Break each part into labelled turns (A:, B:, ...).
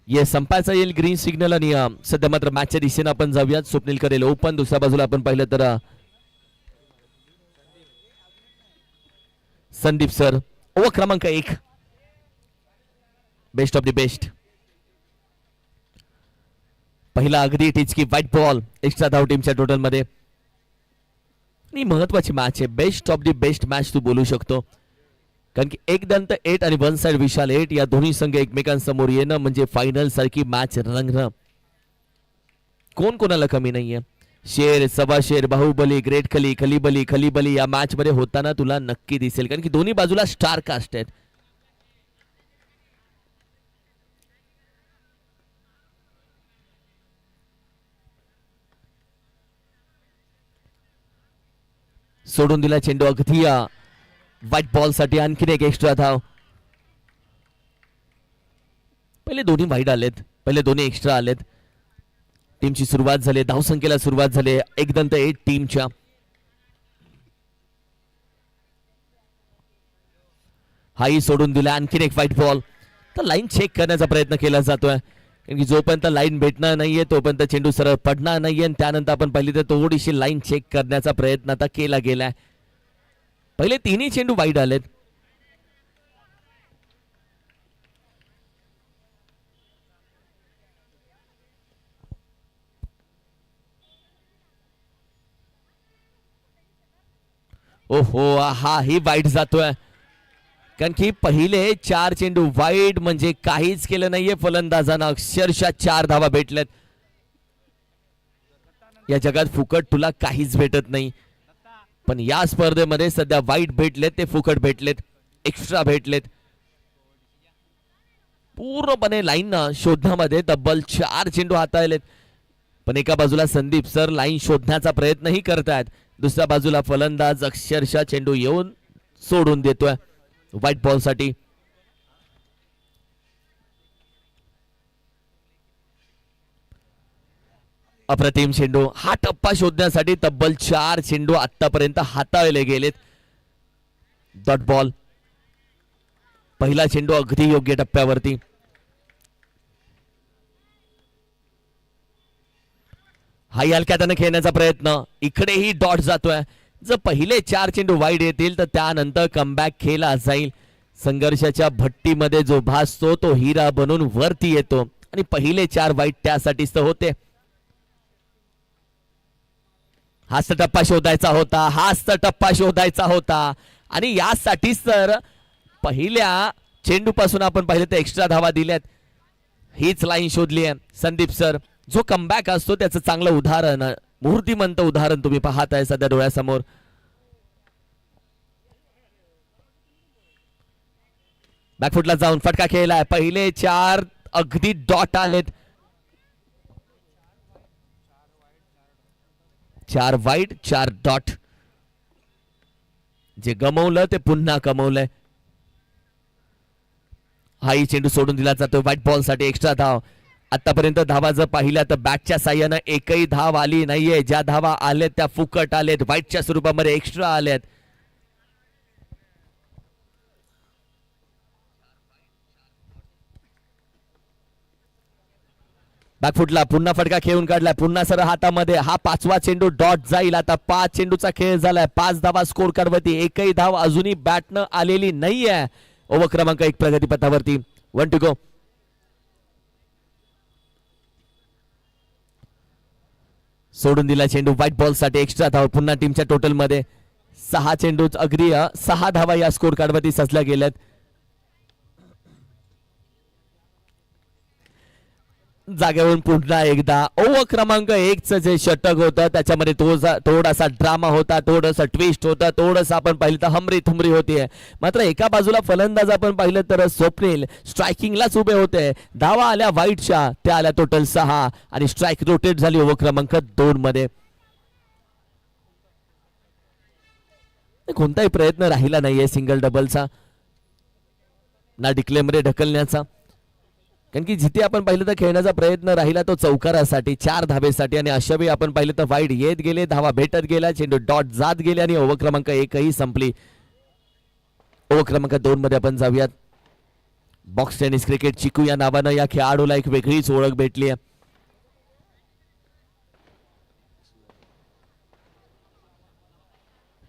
A: ये संपायचा येईल green signal आणि सध्या मात्र मॅचच्या दिशेने आपण जाऊयात. स्वप्नील करेल ओपन. दुसऱ्या बाजूला आपण पाहिलं तर संदीप सर ओव्हर क्रमांक 1 बेस्ट ऑफ द बेस्ट. पहिला अगदी टिचकी व्हाईट बॉल एक्स्ट्रा धाव टीमच्या टोटल मध्ये. आणि महत्वाची मॅच आहे. Best of the best match तू बोलू शकतो कारण की एक दंत 8 आणि वन साइड विशाल 8 या दोन्ही संघ एकमेकांसमोर येणं म्हणजे फायनल सारखी मॅच रंगणं कोण कोणाला कमी नाहीये. शेर सवा शेर बाहुबली ग्रेट खली खलीबली खलीबली या मॅच मध्ये होताना तुला नक्की दिसेल कारण की दोन्ही बाजूला स्टार कास्ट आहेत. सोडून दिला चेंडू अगदी व्हाईट बॉल साठी. आणखीन एक एक्स्ट्रा धाव. पहिले दोन्ही वाईट आलेत. पहिले दोन्ही एक्स्ट्रा आलेत. टीमची सुरुवात झाली. धावसंख्येला सुरुवात झाली एक दंत 8 टीमच्या. हाही सोडून दिला. आणखीन एक व्हाईट बॉल. तर लाईन चेक करण्याचा प्रयत्न केला जातोय कारण की जोपर्यंत लाईन भेटणार नाहीये तोपर्यंत चेंडू सरळ पडणार नाहीये. त्यानंतर आपण पाहिली तर थोडीशी लाईन चेक करण्याचा प्रयत्न आता केला गेलाय. पहिले तिन्ही चेंडू वाईट आलेत. ओहो हा ही वाईट जातोय कारण की पहिले 4 चेंडू वाईट म्हणजे काहीच केलं नाहीये फलंदाजांना. अक्षरशः 4 धावा भेटल्यात. या जगात फुकट तुला काहीच भेटत नाही पण या स्पर्धेमध्ये सध्या वाईट भेटलेत ते फुकट भेटलेत. एक्स्ट्रा भेटलेत. पूर्णपणे लाईन शोधण्यामध्ये तब्बल 4 चेंडू हाताळलेत पण एका बाजूला संदीप सर लाईन शोधण्याचा प्रयत्नही करतायत. दुसऱ्या बाजूला फलंदाज अक्षरशः चेंडू येऊन सोडून देतोय व्हाईट बॉल साठी. अप्रतिम चेंडू. हा टप्पा शोधण्यासाठी तब्बल 4 चेंडू आतापर्यंत हाताळले गेलेत. Dot ball. पहिला चेंडू अगदी योग्य टप्प्यावरती. हाही हलक्यात खेळण्याचा प्रयत्न. इकडेही डॉट जातोय. जर पहिले 4 चेंडू वाईड येतील तर त्यानंतर कमबॅक खेळला जाईल. संघर्षाच्या भट्टीमध्ये जो भासतो तो हिरा बनून वरती येतो आणि पहिले 4 वाईट त्यासाठीच तर होते. हाच टप्पा शोधायचा होता. हाच टप्पा शोधायचा होता आणि यासाठीच तर पहिल्या चेंडू पासून आपण पाहिलं तर एक्स्ट्रा धावा दिल्यात. हीच लाईन शोधली आहे संदीप सर. जो कमबॅक असतो त्याचं चांगलं उदाहरण मूर्तिमंत उदाहरण तुम्ही पाहताय सध्या डोळ्यासमोर. बॅकफुटला जाऊन फटका खेळलाय. पहिले 4 अगदी डॉट आलेत. 4 वाईट 4 डॉट. जे गमवलं ते पुन्हा कमवलंय. हाही चेंडू सोडून दिला जातो व्हाईट बॉल साठी. एक्स्ट्रा धाव. आतापर्यंत धावा जर पाहिल्या तर बॅटच्या साह्यानं एकही धाव आली नाहीये. ज्या धावा आल्यात त्या फुकट आलेत. व्हाईटच्या स्वरूपामध्ये एक्स्ट्रा आल्यात. बॅकफुटला पुन्हा फटका खेळून काढलाय. पुन्हा सर हातामध्ये. हा 5वा चेंडू डॉट जाईल. आता 5 चेंडूचा खेळ झालाय. 5 धावा स्कोर कार्डवरती. एकही धाव अजूनही बॅटनं आलेली नाहीये. ओव्हर क्रमांक 1 प्रगतीपथावरती. 1 टू गो. सोडून दिला चेंडू व्हाईट बॉल साठी. एक्स्ट्रा धाव पुन्हा टीमच्या टोटल मध्ये. 6 चेंडू अगदी 6 धावा या स्कोर कार्डवरती सजल्या गेल्यात. जागेवरून पुन्हा एकदा ओव्हर क्रमांक 1 चं जे षटक होतं त्याच्यामध्ये थोडासा ड्रामा होता. थोडासा ट्विस्ट होता. थोडंसं आपण पाहिलं तर हमरी थुमरी होतीये. मात्र एका बाजूला फलंदाज आपण पाहिलं तर स्वप्नील स्ट्रायकिंगलाच उभे होते. धावा आल्या व्हाईटच्या. त्या आल्या टोटल 6 आणि स्ट्राईक रोटेट झाली ओव्हर क्रमांक 2 मध्ये. कोणताही प्रयत्न राहिला नाहीये सिंगल डबलचा ना डिक्लेअर मध्ये ढकलण्याचा. कारण की जिथे आपण पाहिलं तर खेळण्याचा प्रयत्न राहिला तो चौकारासाठी 4 धाबेसाठी आणि अशा वेळी आपण पाहिलं तर वाईड येत गेले. धावा भेटत गेला. चेंडू डॉट जात गेले आणि ओव्हर क्रमांक 1 ही संपली. ओव्हर क्रमांक 2 मध्ये आपण जाऊयात. बॉक्स टेनिस क्रिकेट चिकू या नावानं या खेळाडूला एक वेगळीच ओळख भेटली आहे.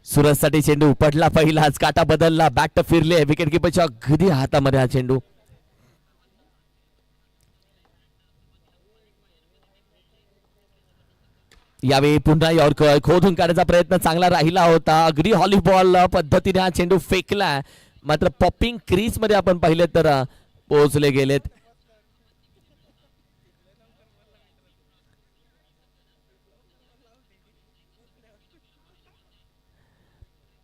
A: सुरजसाठी चेंडू उपटला पहिलाच, काटा बदलला, बॅट फिरले, विकेट किपरच्या अगदी हातामध्ये हा चेंडू. यावेळी पुन्हा यॉर्कर खोदून काढण्याचा प्रयत्न चांगला राहिला होता. अगदी हॉलीबॉल पद्धतीने हा चेंडू फेकला, मात्र पॉपिंग क्रीज मध्ये आपण पाहिले तर पोहोचले गेलेत.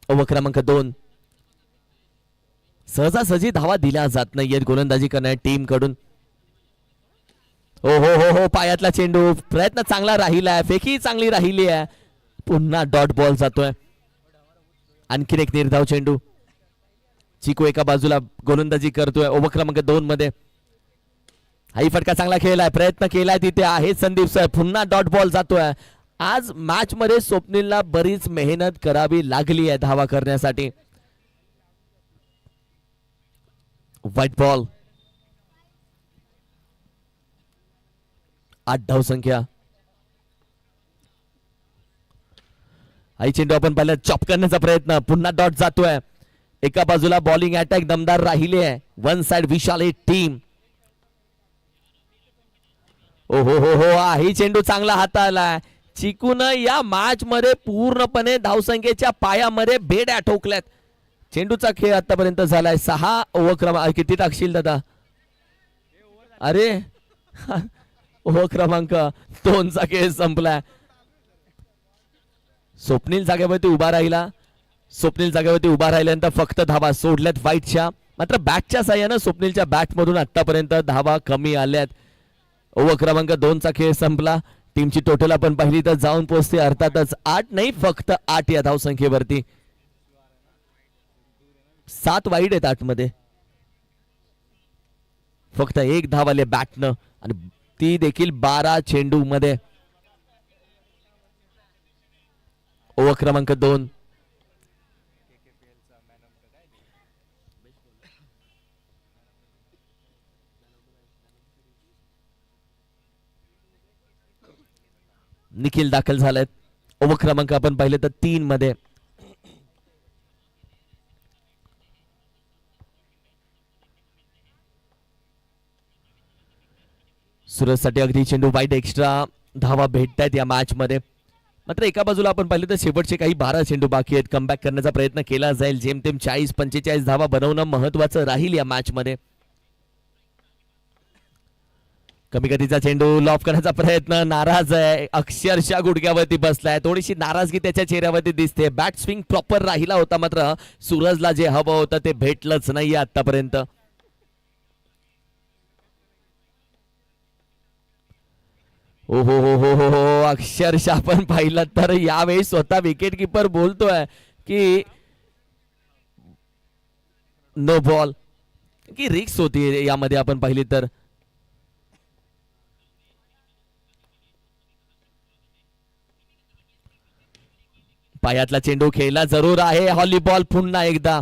A: ओव्हर क्रमांक 2. सहजासहजी धावा दिल्या जात नाहीयेत गोलंदाजी करणाऱ्या टीम कडून. हो हो हो हो, पायातला चेंडू, प्रयत्न चांगला राहिलाय, फेकी चांगली राहिली आहे, पुन्हा डॉट बॉल जातोय. आणखीन एक निर्धाव चेंडू. चिकू एका बाजूला गोलंदाजी करतोय ओव्हर क्रमांक 2 मध्ये. हाही फटका चांगला खेळलाय, प्रयत्न केलाय, तिथे आहे संदीप सर, पुन्हा डॉट बॉल जातोय. आज मॅच मध्ये स्वप्नीलला बरीच मेहनत करावी लागली आहे धावा करण्यासाठी. White ball. 8 धाव संख्या. आई चेंडू आपण पाहिलं, चॉप करण्याचा प्रयत्न, पुन्हा डॉट जातोय. एका बाजूला बॉलिंग अटॅक दमदार राहिले आहे. वन साइड विशाल टीम. ओ हो हो हो, ही चेंडू चांगला हाताळलाय. चिकून या मॅच मध्ये पूर्णपणे धावसंख्येच्या पायामध्ये बेड्या ठोकल्यात. चेंडूचा खेळ आतापर्यंत झालाय 6 ओव्हर क्रमांक. किती टाकशील दादा? अरे ओव्हर क्रमांक 2 चा खेळ संपलाय. स्वप्नील जागेवरती उभा राहिला. स्वप्नील जागेवरती उभा राहिल्यानंतर फक्त धावा सोडल्यात व्हाईटच्या. मात्र बॅटच्या साह्यानं स्वप्नीलच्या बॅट मधून आतापर्यंत धावा कमी आल्यात. ओव्हर क्रमांक 2 चा खेळ संपला. टीमची टोटल आपण पाहिली तर जाऊन पोहोचते अर्थातच 8 नाही, फक्त 8 या धावसंख्येवरती. 7 वाईड आहेत 8 मध्ये. फक्त 1 धाव आले बॅटनं, आणि ती देखील 12 चेंडू मध्ये. ओव्हर क्रमांक 2. निखिल दाखल झालेत. ओव्हर क्रमांक आपण पाहिले तर 3 मध्ये. सुरजसाठी अगदी चेंडू वाईट, एक्स्ट्रा धावा भेटतायत या मॅच मध्ये. मात्र एका बाजूला आपण पाहिलं तर शेवटचे काही 12 चेंडू बाकी आहेत. कमबॅक करण्याचा प्रयत्न केला जाईल. जेमतेम 40-45 धावा बनवणं महत्वाचं राहील या मॅच मध्ये. कमी गतीचा चेंडू, लॉफ करण्याचा प्रयत्न, नाराज आहे, अक्षरशः गुडघ्यावरती बसलाय, थोडीशी नाराजगी त्याच्या चेहऱ्यावरती दिसते. बॅट स्विंग प्रॉपर राहिला होता, मात्र सूरजला जे हवं होतं ते भेटलंच नाही आतापर्यंत. हो हो हो हो हो हो, अक्षरशः आपण पाहिलं तर यावेळी स्वतः विकेट किपर बोलतोय की नो बॉल, की रिक्स होती यामध्ये आपण पाहिली तर. पायातला चेंडू खेळला जरूर आहे. हॉलीबॉल पुन्हा एकदा.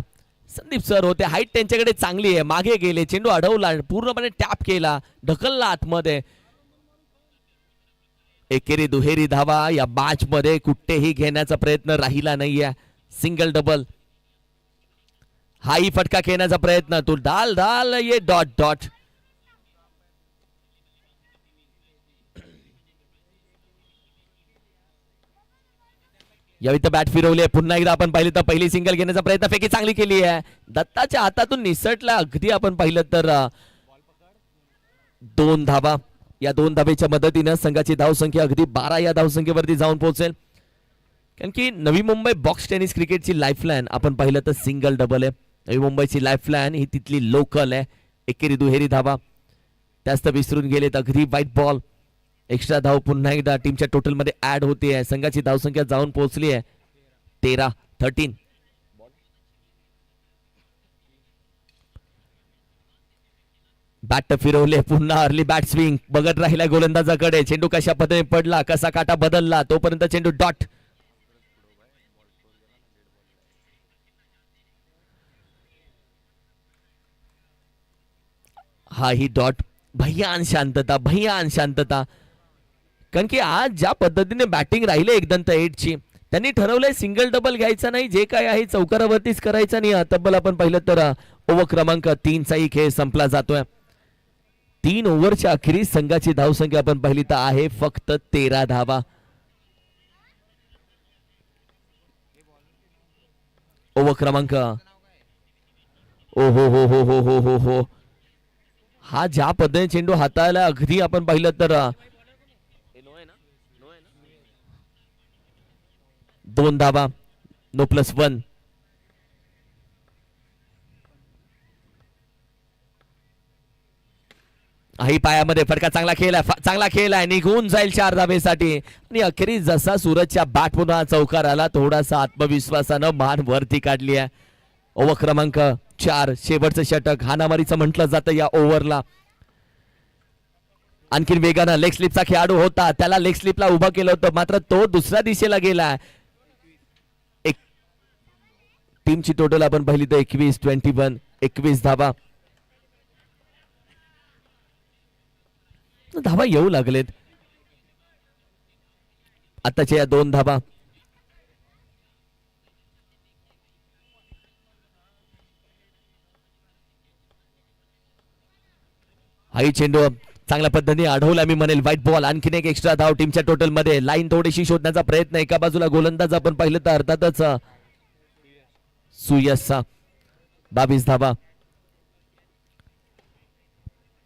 A: संदीप सर होते, हाईट त्यांच्याकडे चांगली आहे, मागे गेले, चेंडू अडवला, पूर्णपणे टॅप केला, ढकलला आतमध्ये. एकेरी दुहेरी धावा या मॅच मध्ये कुठेही घेण्याचा प्रयत्न राहिला नाहीये. Single double. हाही फटका खेळण्याचा प्रयत्न, तू डाल डाल, ये डॉट डॉट. यावेळी तर बॅट फिरवली. पुन्हा एकदा आपण पाहिलं तर पहिली सिंगल घेण्याचा प्रयत्न, फेकी चांगली केली आहे, दत्ताच्या हातातून निसटला. अगदी आपण पाहिलं तर 2 धावा. या 2 धावेच्या मदतीनं संघाची धावसंख्या अगदी 12 या धावसंख्येवरती जाऊन पोहोचेल. कारण की नवी मुंबई बॉक्स टेनिस क्रिकेटची लाईफलाईन आपण पाहिलं तर सिंगल डबल आहे. नवी मुंबईची लाईफलाईन ही तिथली लोकल आहे. एकेरी दुहेरी धावा त्याच तर विसरून गेलेत. अगदी व्हाईट बॉल. एक्स्ट्रा धाव पुन्हा एकदा टीमच्या टोटल मध्ये ऍड होते आहे. संघाची धावसंख्या जाऊन पोहोचली आहे 13. बॅट फिरवले, पुन्हा अर्ली बॅट स्विंग, बघत राहिला गोलंदाजाकडे. चेंडू कशा पद्धतीने पडला, कसा काटा बदलला, तोपर्यंत चेंडू डॉट. हा ही डॉट. भैयान शांतता, भैयान शांतता. कारण की आज ज्या पद्धतीने बॅटिंग राहिले एकदंत एटची, त्यांनी ठरवलंय सिंगल डबल घ्यायचा नाही, जे काय आहे चौकारावरतीच करायचं नाही. तब्बल आपण पाहिलं तर ओव्हर क्रमांक 3चाही खेळ संपला जातोय. 3 ओव्हरच्या अखेरीस संघाची धावसंख्या आपण पाहिली तर आहे फक्त 13 धावा. ओव्हर क्रमांक, ओ हो हो हो हो हो हो हो, हा ज्या पद्धतीने चेंडू हाताळला अगदी आपण पाहिलं तर 2 धावा, नो प्लस 1. ही पायामध्ये फटका, चांगला खेळ आहे, चांगला खेळ आहे, निघून जाईल 4 धावेसाठी. आणि अखेरीस जसा सूरजच्या बॅट पुन्हा चौकार आला, थोडासा आत्मविश्वासानं मान वरती काढली आहे. ओव्हर क्रमांक 4, शेवटचं षटक हानामारीचं म्हटलं जातं या ओव्हरला. आणखी वेगानं लेग स्लिपचा खेळाडू होता, त्याला लेग स्लिपला उभं केलं होतं, मात्र तो दुसऱ्या दिशेला गेला. एक टीमची टोटल आपण पाहिली तर 21 धावा. धावा येऊ लागलेत आताच्या या 2 धावा. हाही चेंडू चांगल्या पद्धतीने अडवला मी म्हणेल. व्हाईट बॉल, आणखीन एक एक्स्ट्रा धाव टीमच्या टोटल मध्ये. लाईन थोडीशी शोधण्याचा प्रयत्न. एका बाजूला गोलंदाज आपण पाहिलं तर अर्थातच सुयशचा 22 धावा.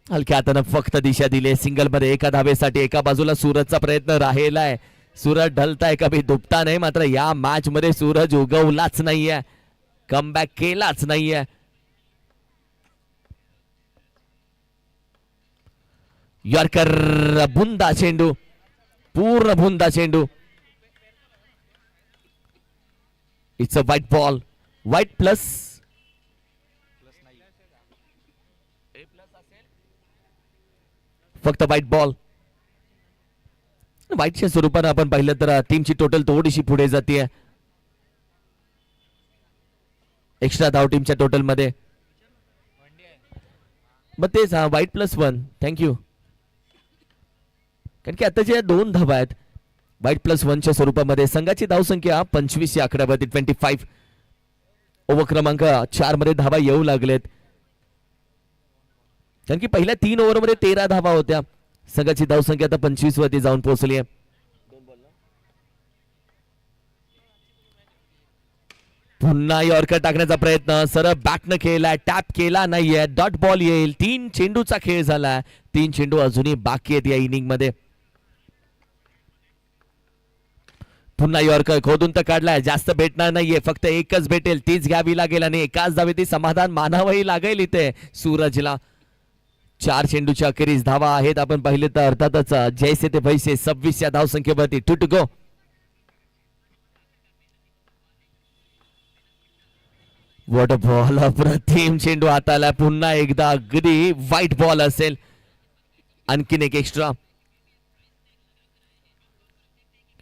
A: हलक्या हातानं फक्त दिशा दिली सिंगल मध्ये एका धावेसाठी. एका बाजूला सूरजचा प्रयत्न राहिलाय. सूरज ढलताय, कभी दुबता नाही. मात्र या मॅच मध्ये सूरज उगवलाच नाहीये, कमबॅक केलाच नाहीये. यॉर्कर, बुंदा चेंडू, पूर्ण बुंदा चेंडू. It's a white ball. White plus फक्त व्हाईट बॉल. व्हाईटच्या स्वरूपानं आपण पाहिलं तर टीमची टोटल थोडीशी पुढे जाते. एक्स्ट्रा धाव टीमच्या टोटल मध्ये. मग तेच व्हाईट प्लस 1. थँक्यू. कारण की आताच्या 2 धावा आहेत व्हाईट प्लस 1च्या स्वरूपामध्ये. संघाची धावसंख्या 25 या आकड्यावरती 25. ओव्हर क्रमांक 4 मध्ये धावा येऊ लागलेत. कारण की पहिल्या 3 ओव्हरमध्ये 13 धावा होत्या. संघाची धावसंख्या आता 25 वरती जाऊन पोहोचली आहे. पुन्हा यॉर्कर टाकण्याचा प्रयत्न, सरळ बॅटनं खेळलाय, टॅप केला नाहीये, डॉट बॉल येईल. 3 चेंडूचा खेळ झालाय. 3 चेंडू अजूनही बाकी आहेत या इनिंग मध्ये. पुन्हा यॉर्कर खोदून तर काढलाय, जास्त भेटणार नाहीये, फक्त एकच भेटेल, तीच घ्यावी लागेल आणि एकाच धावेत समाधान मानावंही लागेल इथे सूरजला. 4 चेंडूच्या अखेरीस धावा आहेत आपण पाहिले तर अर्थातच जैसे ते पैसे 26 या धावसंख्येवरती. Two to go. What ball, अप्रतिम चेंडू हाताला. पुन्हा एकदा अगदी व्हाईट बॉल असेल. आणखीन एक एक्स्ट्रा.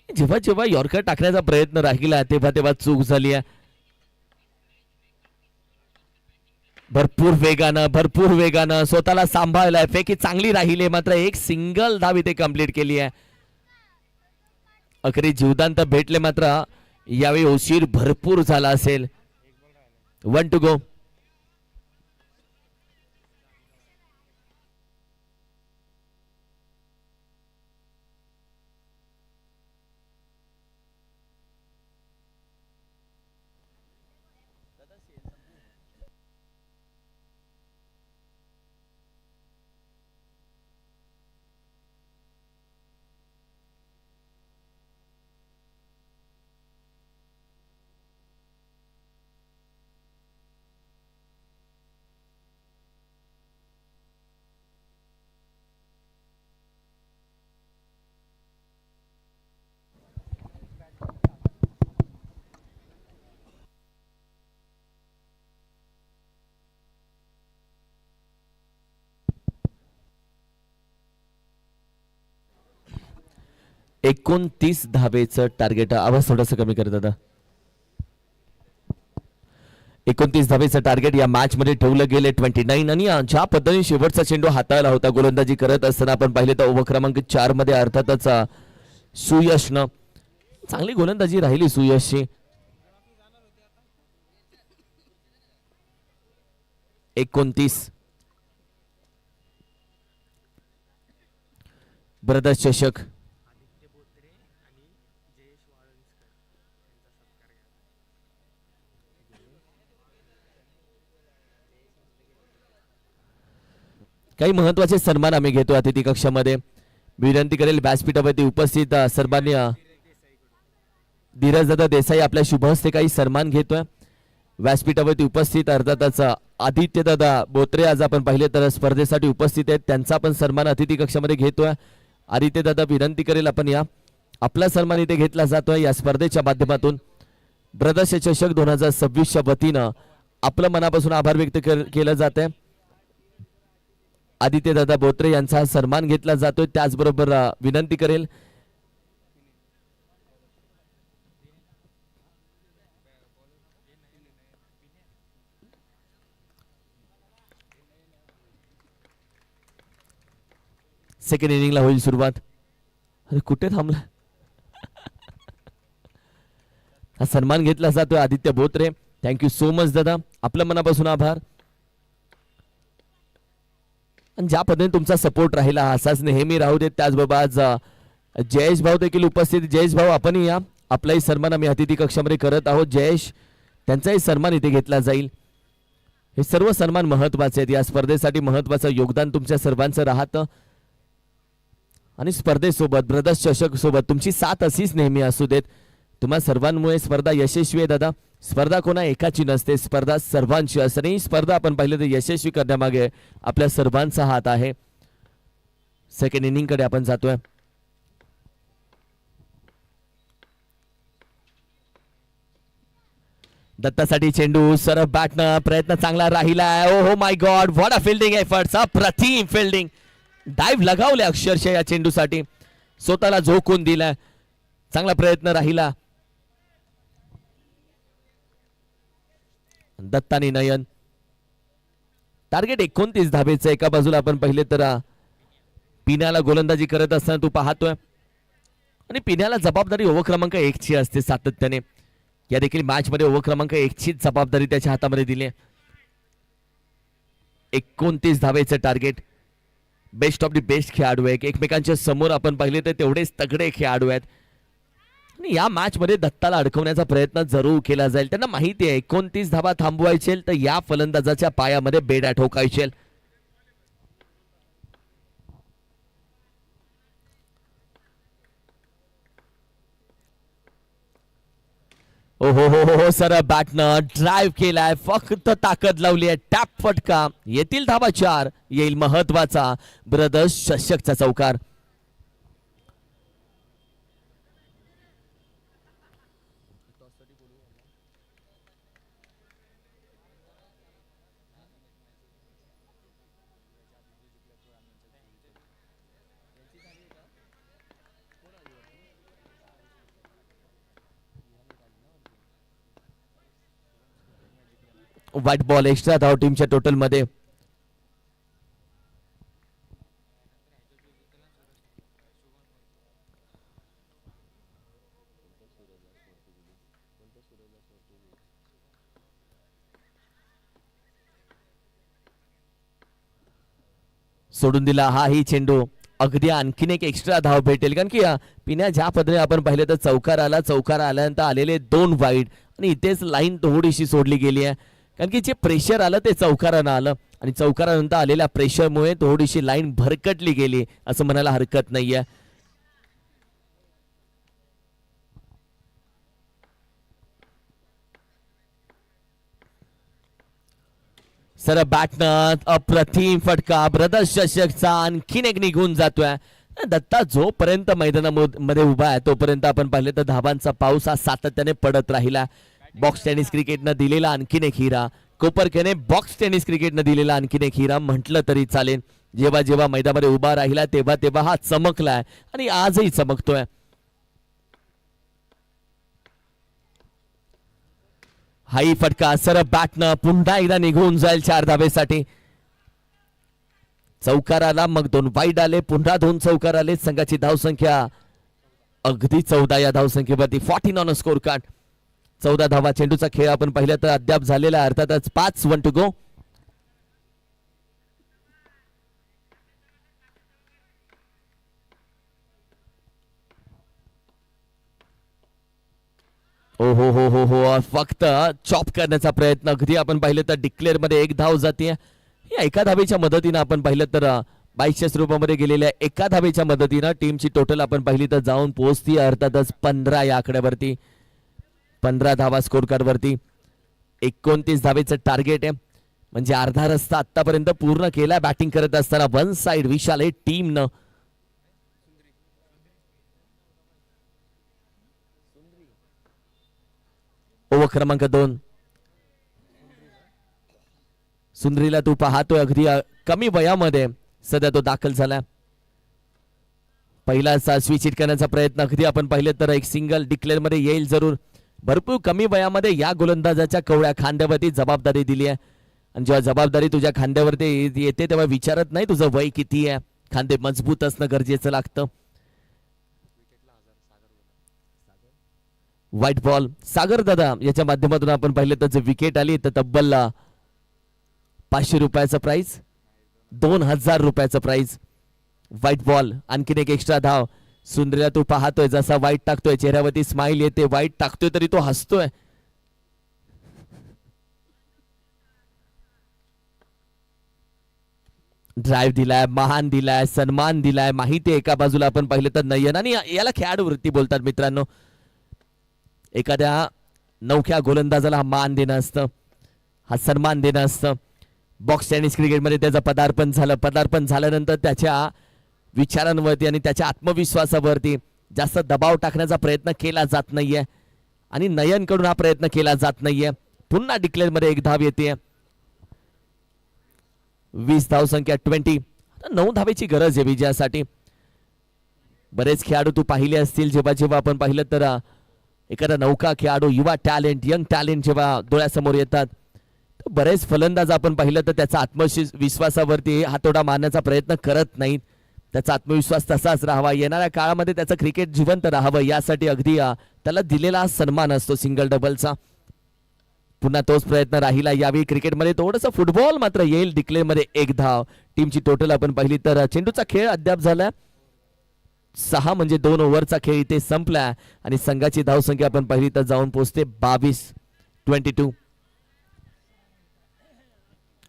A: जेव्हा जेव्हा यॉर्कर टाकण्याचा प्रयत्न राहिला तेव्हा तेव्हा चूक झाली आहे. भरपूर वेगानं स्वतःला सांभाळलाय. फेकी चांगली राहिली, मात्र एक सिंगल धाव इथे कंप्लीट केली आहे. अखेरी जीवदांत भेटले, मात्र यावेळी उशीर भरपूर झाला असेल. 1 टू गो. धावेचं टार्गेट. आवाज थोडासा कमी करत आता. 29 धावेचं टार्गेट या मॅच मध्ये ठेवलं गेले 29 आणि ज्या पद्धतीने शेवटचा चेंडू हाताळला होता गोलंदाजी करत असताना आपण पाहिले तर ओव्हर क्रमांक 4 मध्ये अर्थातच सुयशनं चांगली गोलंदाजी राहिली सुयशची. 29 ब्रदर्स चषक काही महत्वाचे सन्मान आम्ही घेतो अतिथी कक्षामध्ये. विनंती करेल व्यासपीठावरती उपस्थित सन्माननीय धीरजदादा देसाई आपल्या शुभ हस्ते काही सन्मान घेतोय. व्यासपीठावरती उपस्थित अर्थातच आदित्यदादा बोत्रे आज आपण पाहिले तर स्पर्धेसाठी उपस्थित आहेत, त्यांचा आपण सन्मान अतिथी कक्षामध्ये घेतोय. आदित्यदादा विनंती करेल आपण या आपला सन्मान इथे घेतला जातोय या स्पर्धेच्या माध्यमातून. ब्रदर्स चषक 2026 च्या वतीनं आपलं मनापासून आभार व्यक्त केलं जात आहे. आदित्यदादा बोत्रे यांचा सन्मान घेतला जातोय. त्याचबरोबर विनंती करेल सेकंड इनिंगला होईल सुरुवात. अरे कुठे थांबला हा सन्मान घेतला जातोय Aditya Botre. Thank you so much दादा, आपल्या मनापासून आभार. आणि ज्या पद्धतीने तुमचा सपोर्ट राहिला असाच नेहमी राहू देत. त्याचबरोबर आज जयेश भाऊ देखील उपस्थित. जयेश भाऊ आपण या आपलाही सन्मान आम्ही अतिथी कक्षामध्ये करत आहोत. जयेश त्यांचाही सन्मान इथे घेतला जाईल. हे सर्व सन्मान महत्वाचे आहेत. या स्पर्धेसाठी महत्वाचं योगदान तुमच्या सर्वांचं राहतं आणि स्पर्धेसोबत ब्रदर्स चषक सोबत तुमची साथ अशीच नेहमी असू देत. तुम्हा सर्वांमुळे स्पर्धा यशस्वी आहे दादा. स्पर्धा कोणा एकाची नसते, स्पर्धा सर्वांची असते. ही स्पर्धा आपण पाहिलं तर यशस्वी करण्यामागे आपल्या सर्वांचा हात आहे. सेकंड इनिंग कडे आपण जातोय. दत्तासाठी चेंडू सरळ बॅटनं प्रयत्न चांगला राहिलाय. ओ हो my god, what a fielding efforts, अप्रतिम फिल्डिंग. डाईव्ह लगावले अक्षरशः या चेंडूसाठी, स्वतःला झोकून दिलाय. चांगला प्रयत्न राहिला. दत्तानी नयन टार्गेट 29 धावेचं. एका बाजूला आपण पाहिले तर पिण्याला गोलंदाजी करत असताना तू पाहतोय आणि पिण्याला जबाबदारी ओव्हर क्रमांक 1 ची असते सातत्याने. या देखील मॅच मध्ये ओव्हर क्रमांक 1 ची जबाबदारी त्याच्या हातामध्ये दिली. 29 धावेचं target. Best of the best खेळाडू आहे. एकमेकांच्या समोर आपण पाहिले तर तेवढेच तगडे खेळाडू आहेत आणि या मॅच मध्ये दत्ताला अडकवण्याचा प्रयत्न जरूर केला जाईल. त्यांना माहिती आहे 29 धावा थांबवायचे तर या फलंदाजाच्या पायामध्ये बेड्या ठोकायचे. ओ हो हो हो सर, बॅटनं ड्राईव्ह केलाय, फक्त ताकद लावली आहे. टॅप फटका, येतील धावा 4. येईल महत्वाचा ब्रदर्स चषकचा चौकार. व्हाईट बॉल एक्स्ट्रा धाव टीमच्या टोटल मध्ये. सोडून दिला हा ही चेंडू. अगदी आणखीन एक एक्स्ट्रा धाव भेटेल कारण की पिण्या ज्या पद्धतीने आपण पाहिलं तर चौकार आल्यानंतर आलेले 2 वाईड आणि इथेच लाईन थोडीशी सोडली गेली आहे कारण की जे प्रेशर आलं ते चौकारानं आलं आणि चौकारानंतर आलेल्या प्रेशरमुळे थोडीशी लाईन भरकटली गेली असं म्हणायला हरकत नाहीये. सर बॅटनं अप्रतिम फटका. ब्रदर्स चषकचा आणखीन एक निघून जातोय. दत्ता जोपर्यंत मैदानामध्ये उभा आहे तोपर्यंत आपण पाहिले तर धावांचा पाऊस हा सातत्याने पडत राहिला. बॉक्स टेनिस क्रिकेटनं दिलेला आणखीन एक हिरा. कोपरखेने बॉक्स टेनिस क्रिकेटनं दिलेला आणखीन एक हिरा म्हटलं तरी चालेल. जेव्हा जेव्हा मैदानामध्ये उभा राहिला तेव्हा तेव्हा हा चमकलाय आणि आजही चमकतोय. हाई फटका सरळ बॅटनं पुन्हा एकदा निघून जाईल 4 धावेसाठी. चौकार आला, मग 2 वाईड आले, पुन्हा 2 चौकार आले. संघाची धावसंख्या अगदी 14 या धावसंख्येवरती. 14 ऑन स्कोर कार्ड. 14 धावा. चेंडूचा खेळ आपण पाहिला तर अद्याप झालेला, अर्थातच 5 1 टू गो. ओ हो हो हो हो, फक्त चॉप करण्याचा प्रयत्न. अगदी आपण पाहिलं तर डिक्लेअर मध्ये 1 धाव जाते. या एका धावेच्या मदतीनं आपण पाहिलं तर 22 स्वरूपामध्ये गेलेल्या एका धावेच्या मदतीनं टीमची टोटल आपण पाहिली तर जाऊन पोहोचती अर्थातच 15 या आकड्यावरती. 15 धावा स्कोर कार्ड वरती. 29 धावेचं टार्गेट आहे, म्हणजे अर्धा रस्ता आतापर्यंत पूर्ण केला बॅटिंग करत असताना. 1 साइड विशाल हे टीमनं. ओव्हर क्रमांक 2. सुंदरीला तू पाहतोय अगदी कमी वयामध्ये सध्या तो दाखल झाला. पहिला स्विच करण्याचा प्रयत्न अगदी आपण पाहिलं तर एक सिंगल डिक्लेअर मध्ये येईल जरूर. भरपूर कमी वयामध्ये या गोलंदाजाच्या कवड्या खांद्यावरती जबाबदारी दिली आहे. आणि जेव्हा जबाबदारी तुझ्या खांद्यावरती येते तेव्हा विचारत नाही तुझं वय किती आहे, खांदे मजबूत असणं गरजेचं लागतं. White ball. सागर दादा याच्या माध्यमातून आपण पाहिलं तर जर विकेट आली तर तब्बल 500 रुपयाचं प्राइज, 2000 रुपयाचं प्राइज. White ball. आणखीन एक एक्स्ट्रा धाव. सुंदरीला तू पाहतोय जसा वाईट टाकतोय चेहऱ्यावरती स्माइल येते. वाईट टाकतोय तरी तो हसतोय. ड्राईव्ह दिलाय, महान दिलाय, सन्मान दिलाय. माहिती आहे एका बाजूला आपण पाहिलं तर नयन, आणि याला खेळाडू वृत्ती बोलतात मित्रांनो. एखाद्या नवख्या गोलंदाजाला हा मान देणं असतं, हा सन्मान देणं असतं. बॉक्स टेनिस क्रिकेटमध्ये त्याचं पदार्पण झालं. पदार्पण झाल्यानंतर त्याच्या विचारांवरती आणि त्याच्या आत्मविश्वासावरती जास्त दबाव टाकण्याचा प्रयत्न केला जात नाहीये, आणि नयनकडून हा प्रयत्न केला जात नाहीये. पुन्हा डिक्लेअर मध्ये 1 धाव येते. 20 धाव संख्या 20. 9 धावेची गरज आहे विजयासाठी. बरेच खेळाडू तू पाहिले असतील, जेव्हा जेव्हा आपण पाहिलं तर एखादा नौका खेळाडू, युवा टॅलेंट, यंग टॅलेंट जेव्हा डोळ्यासमोर येतात, बरेच फलंदाज आपण पाहिलं तर त्याचा आत्मविश्वासावरती हातोडा मारण्याचा प्रयत्न करत नाहीत. त्याचा आत्मविश्वास तसाच राहावा, येणाऱ्या काळामध्ये त्याचं क्रिकेट जिवंत राहावं यासाठी अगदी त्याला दिलेला सन्मान असतो सिंगल डबलचा. पुन्हा तोच प्रयत्न राहिला यावेळी क्रिकेटमध्ये. थोडंसं फुटबॉल मात्र येईल. डिक्लेअर मध्ये 1 धाव. टीमची टोटल आपण पाहिली तर चेंडूचा खेळ अद्याप झाला 6, म्हणजे 2 ओव्हरचा खेळ इथे संपला, आणि संघाची धावसंख्या आपण पाहिली तर जाऊन पोहोचते 22.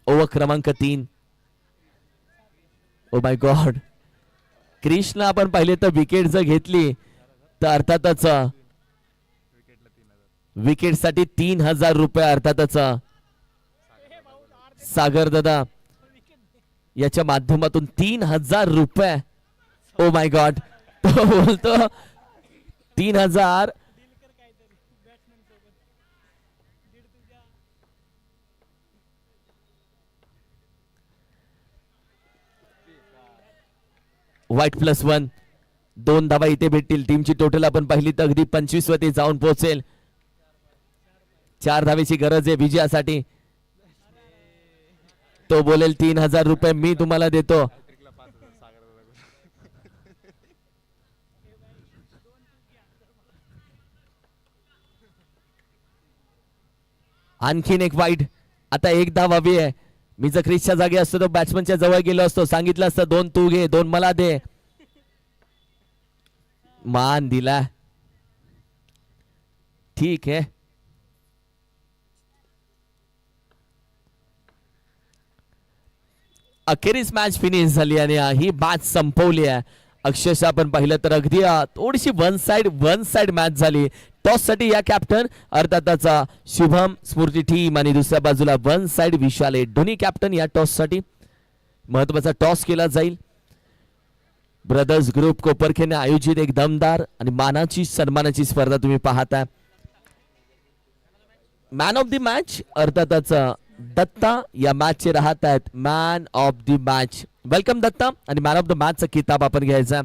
A: ओव्हर क्रमांक 3. Oh my God. कृष्णा आपण पाहिले तर विकेट जर घेतली तर अर्थातच विकेट साठी 3000 रुपये. अर्थातच सागर दादा याच्या माध्यमातून 3000 रुपये. Oh my God. तो बोलतो 3000. व्हाईट +1. 2 धावा इथे भेटतील. टीमची टोटल आपण पाहिली तर अगदी 25 वरती जाऊन पोहोचेल. 4 धावेची गरज आहे विजयासाठी. तो बोलेल 3000 रुपये मी तुम्हाला देतो. आणखीन एक वाईट. आता 1 धाव हवी आहे. मी जर क्रिसच्या जागी असतो तर बॅट्समनच्या जवळ गेलो असतो, सांगितलं असतं 2 तू घे, 2 मला दे. मान दिला. ठीक आहे. अखेरीस मॅच फिनिश झाली आणि ही मॅच संपवली आहे. अक्षरशः आपण पाहिलं तर अगदी थोडीशी वन साइड मॅच झाली. टॉस साठी या कॅप्टन अर्थातचा शुभम स्मृती टीम, आणि दुसऱ्या बाजूला 1 साइड विशाल. दोन्ही कॅप्टन या टॉस साठी. महत्वाचा टॉस केला जाईल. ब्रदर्स ग्रुप कोपरखेने आयोजित एक दमदार आणि मानाची सन्मानाची स्पर्धा तुम्ही पाहताय. मॅन ऑफ द मॅच अर्थातच दत्ता या मॅच चे राहत आहेत man of the match. Welcome Datta. आणि मॅन ऑफ द मॅच चा किताब आपण घ्यायचा.